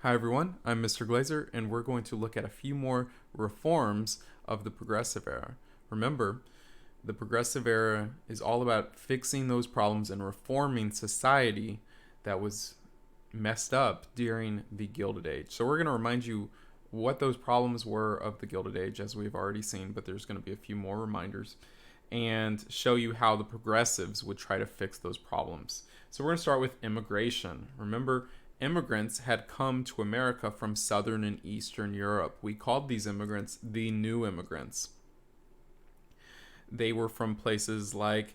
Hi everyone, I'm Mr. Glazer, and we're going to look at a few more reforms of the Progressive Era. Remember, the Progressive Era is all about fixing those problems and reforming society that was messed up during the Gilded Age. So we're going to remind you what those problems were of the Gilded Age, as we've already seen, but there's going to be a few more reminders, and show you how the progressives would try to fix those problems. So we're going to start with immigration. Remember, immigrants had come to America from Southern and Eastern Europe. We called these immigrants the new immigrants. They were from places like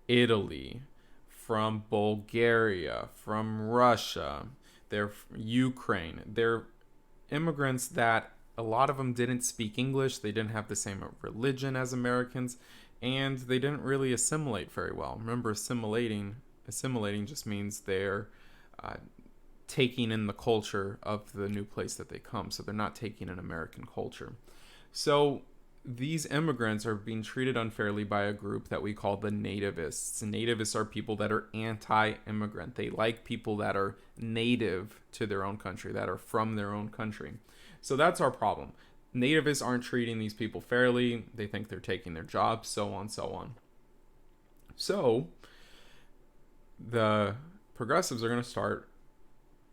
Italy, from Bulgaria, from Russia, they're Ukraine. They're immigrants that a lot of them didn't speak English, they didn't have the same religion as Americans, and they didn't really assimilate very well. Remember, assimilating just means they're uh, taking in the culture of the new place that they come. So they're not taking in American culture. So these immigrants are being treated unfairly by a group that we call the nativists. Nativists are people that are anti-immigrant. They like people that are native to their own country, that are from their own country. So that's our problem. Nativists aren't treating these people fairly. They think they're taking their jobs, so on, so on. So the progressives are going to start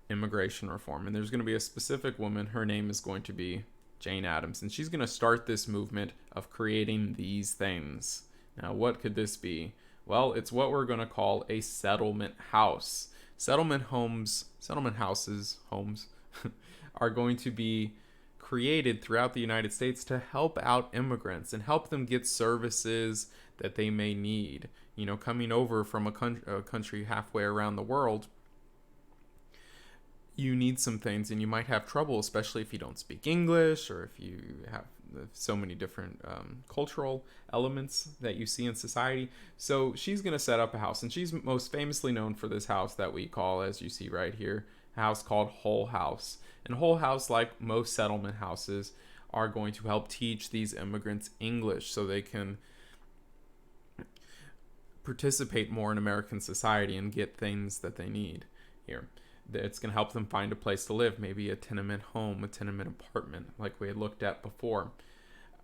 immigration reform, and there's going to be a specific woman. Her name is going to be Jane Addams, and she's going to start this movement of creating these things. Now, what could this be? Well, it's what we're going to call a settlement house. Settlement houses, homes, are going to be created throughout the United States to help out immigrants and help them get services that they may need. You know, coming over from a country halfway around the world, you need some things and you might have trouble, especially if you don't speak English or if you have so many different cultural elements that you see in society. So she's going to set up a house, and she's most famously known for this house that we call, as you see right here, a house called Hull House. And Hull House, like most settlement houses, are going to help teach these immigrants English so they can participate more in American society and get things that they need here. It's going to help them find a place to live, maybe a tenement home, a tenement apartment, like we had looked at before.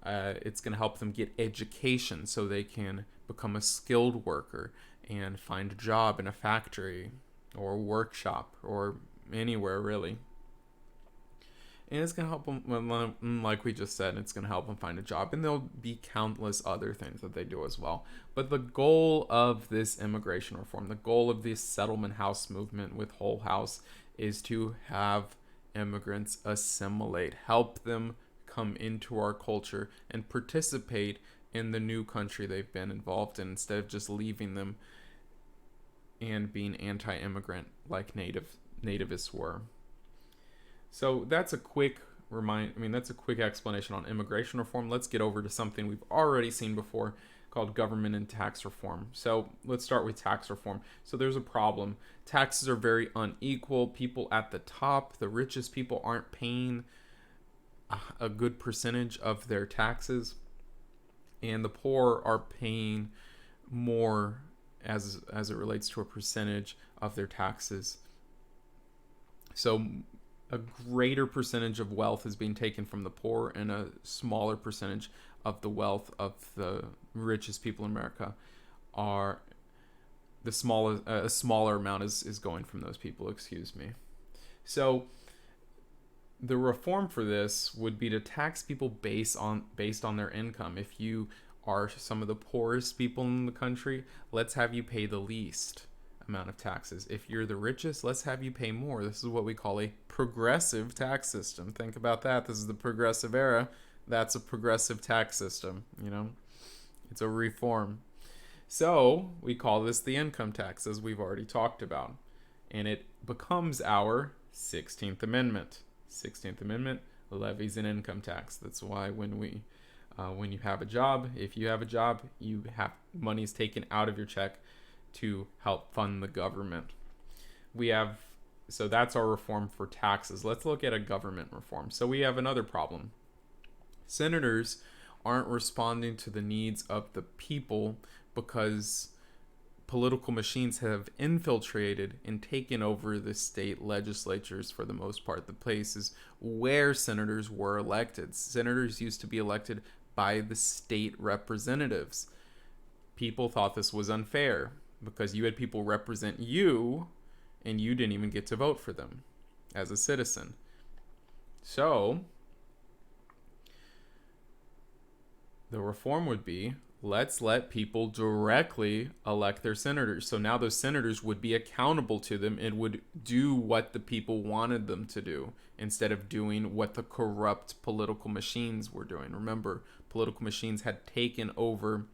It's going to help them get education so they can become a skilled worker and find a job in a factory or a workshop or anywhere, really. And it's going to help them, like we just said, it's going to help them find a job. And there'll be countless other things that they do as well. But the goal of this immigration reform, the goal of this settlement house movement with Hull House, is to have immigrants assimilate, help them come into our culture and participate in the new country they've been involved in, instead of just leaving them and being anti-immigrant like nativists were. So that's a quick that's a quick explanation on immigration reform. Let's get over to something we've already seen before called government and tax reform. So let's start with tax reform. So there's a problem. Taxes are very unequal. People at the top, the richest people, aren't paying a good percentage of their taxes, and the poor are paying more as it relates to a percentage of their taxes. So a greater percentage of wealth is being taken from the poor, and a smaller percentage of the wealth of the richest people in America are a smaller amount is going from those people, excuse me. So the reform for this would be to tax people based on their income. If you are some of the poorest people in the country, let's have you pay the least amount of taxes. If you're the richest, let's have you pay more. This is what we call a progressive tax system. Think about that. This is the progressive era. That's a progressive tax system, It's a reform. So we call this the income tax, as we've already talked about. And it becomes our 16th Amendment. 16th Amendment levies an income tax. That's why when you have a job, if you have a job, you have money's taken out of your check to help fund the government. So that's our reform for taxes. Let's look at a government reform. So we have another problem. Senators aren't responding to the needs of the people because political machines have infiltrated and taken over the state legislatures for the most part, the places where senators were elected. Senators used to be elected by the state representatives. People thought this was unfair because you had people represent you and you didn't even get to vote for them as a citizen. So the reform would be, let's let people directly elect their senators. So now those senators would be accountable to them and would do what the people wanted them to do instead of doing what the corrupt political machines were doing. Remember, political machines had taken over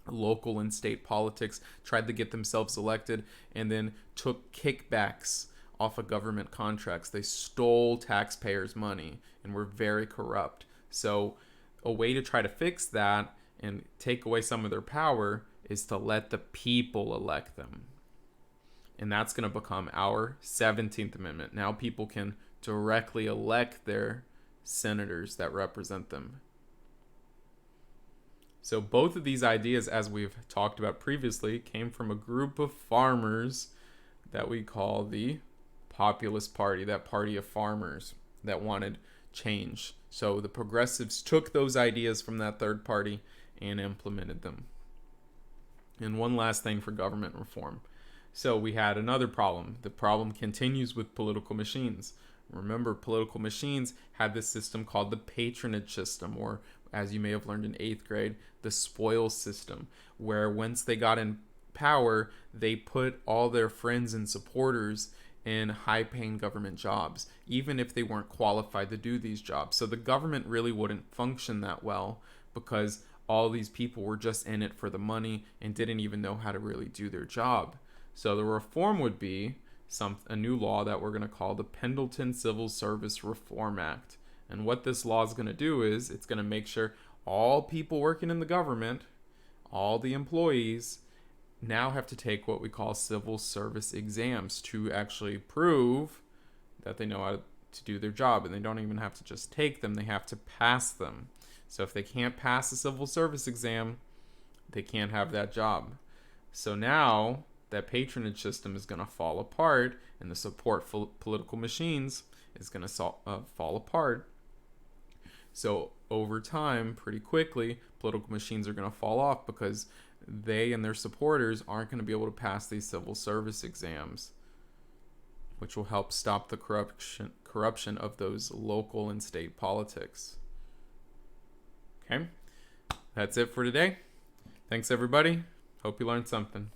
local and state politics, tried to get themselves elected, and then took kickbacks off of government contracts. They stole taxpayers' money and were very corrupt. So a way to try to fix that and take away some of their power is to let the people elect them. And that's going to become our 17th Amendment. Now people can directly elect their senators that represent them. So both of these ideas, as we've talked about previously, came from a group of farmers that we call the Populist Party, that party of farmers that wanted change. So the progressives took those ideas from that third party and implemented them. And one last thing for government reform. So we had another problem. The problem continues with political machines. Remember, political machines had this system called the patronage system, or as you may have learned in 8th grade, the spoils system, where once they got in power, they put all their friends and supporters in high-paying government jobs, even if they weren't qualified to do these jobs. So the government really wouldn't function that well because all these people were just in it for the money and didn't even know how to really do their job. So the reform would be a new law that we're going to call the Pendleton Civil Service Reform Act. And what this law is going to do is it's going to make sure all people working in the government, all the employees, now have to take what we call civil service exams to actually prove that they know how to do their job. And they don't even have to just take them, they have to pass them. So if they can't pass a civil service exam, they can't have that job. So now that patronage system is going to fall apart and the support for political machines is going to fall apart. So over time, pretty quickly, political machines are going to fall off because they and their supporters aren't going to be able to pass these civil service exams, which will help stop the corruption of those local and state politics. Okay, that's it for today. Thanks, everybody. Hope you learned something.